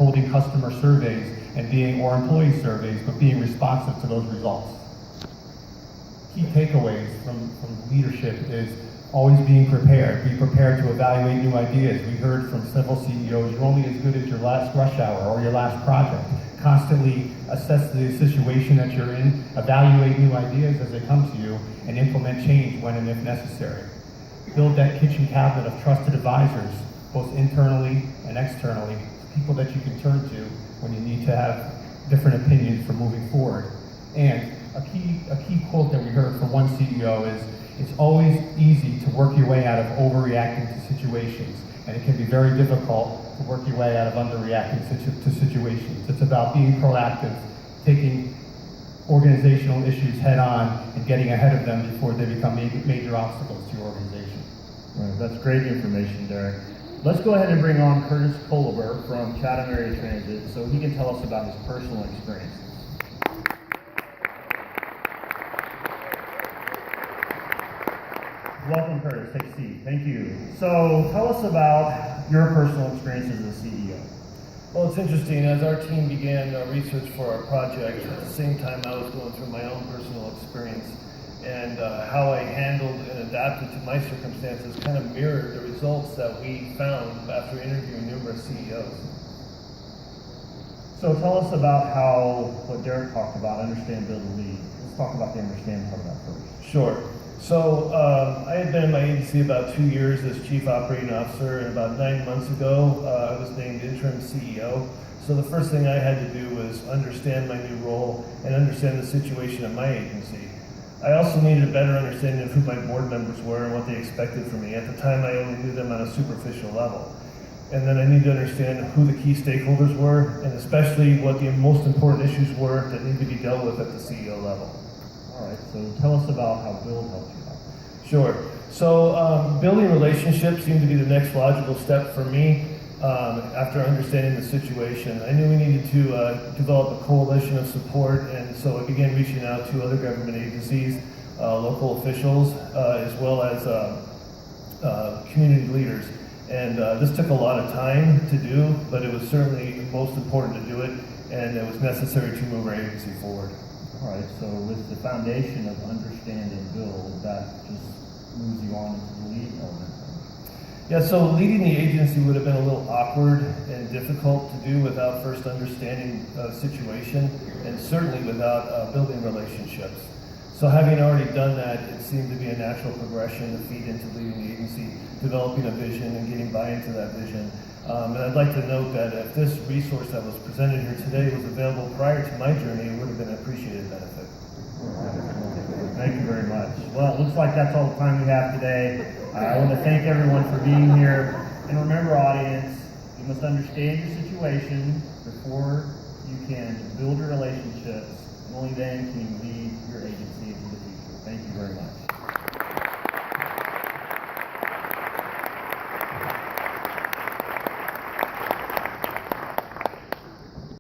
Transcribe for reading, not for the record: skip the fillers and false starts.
holding customer surveys and or employee surveys, but being responsive to those results. Key takeaways from leadership is always being prepared. Be prepared to evaluate new ideas. We heard from several CEOs, you're only as good as your last rush hour or your last project. Constantly assess the situation that you're in, evaluate new ideas as they come to you, and implement change when and if necessary. Build that kitchen cabinet of trusted advisors, both internally and externally, people that you can turn to when you need to have different opinions for moving forward. And a key quote that we heard from one CEO is, it's always easy to work your way out of overreacting to situations, and it can be very difficult to work your way out of underreacting to situations. It's about being proactive, taking organizational issues head on, and getting ahead of them before they become major obstacles to your organization. Right, that's great information, Derek. Let's go ahead and bring on Curtis Kolober from Chatham Area Transit so he can tell us about his personal experiences. Welcome, Curtis. Take a seat. Thank you. So tell us about your personal experiences as a CEO. Well, it's interesting. As our team began research for our project, at the same time I was going through my own personal experience, and how I handled and adapted to my circumstances kind of mirrored the results that we found after interviewing numerous CEOs. So tell us about what Derek talked about, understand, build, and lead. Let's talk about the understand part of that first. Sure. So I had been in my agency about 2 years as Chief Operating Officer, and about 9 months ago I was named interim CEO. So the first thing I had to do was understand my new role and understand the situation at my agency. I also needed a better understanding of who my board members were and what they expected from me. At the time I only knew them on a superficial level. And then I needed to understand who the key stakeholders were, and especially what the most important issues were that need to be dealt with at the CEO level. All right, so tell us about how Build helped you out. Sure. So building relationships seemed to be the next logical step for me after understanding the situation. I knew we needed to develop a coalition of support, and so I began reaching out to other government agencies, local officials, as well as community leaders. And this took a lot of time to do, but it was certainly most important to do it, and it was necessary to move our agency forward. All right, so with the foundation of understand and build, that just moves you on into the lead element. Yeah, so leading the agency would have been a little awkward and difficult to do without first understanding the situation, and certainly without building relationships. So having already done that, it seemed to be a natural progression to feed into leading the agency, developing a vision and getting buy-in to that vision. And I'd like to note that if this resource that was presented here today was available prior to my journey, it would have been an appreciated benefit. Thank you very much. Well, it looks like that's all the time we have today. I want to thank everyone for being here. And remember, audience, you must understand your situation before you can build your relationships. And only then can you lead your agency into the future. Thank you very much.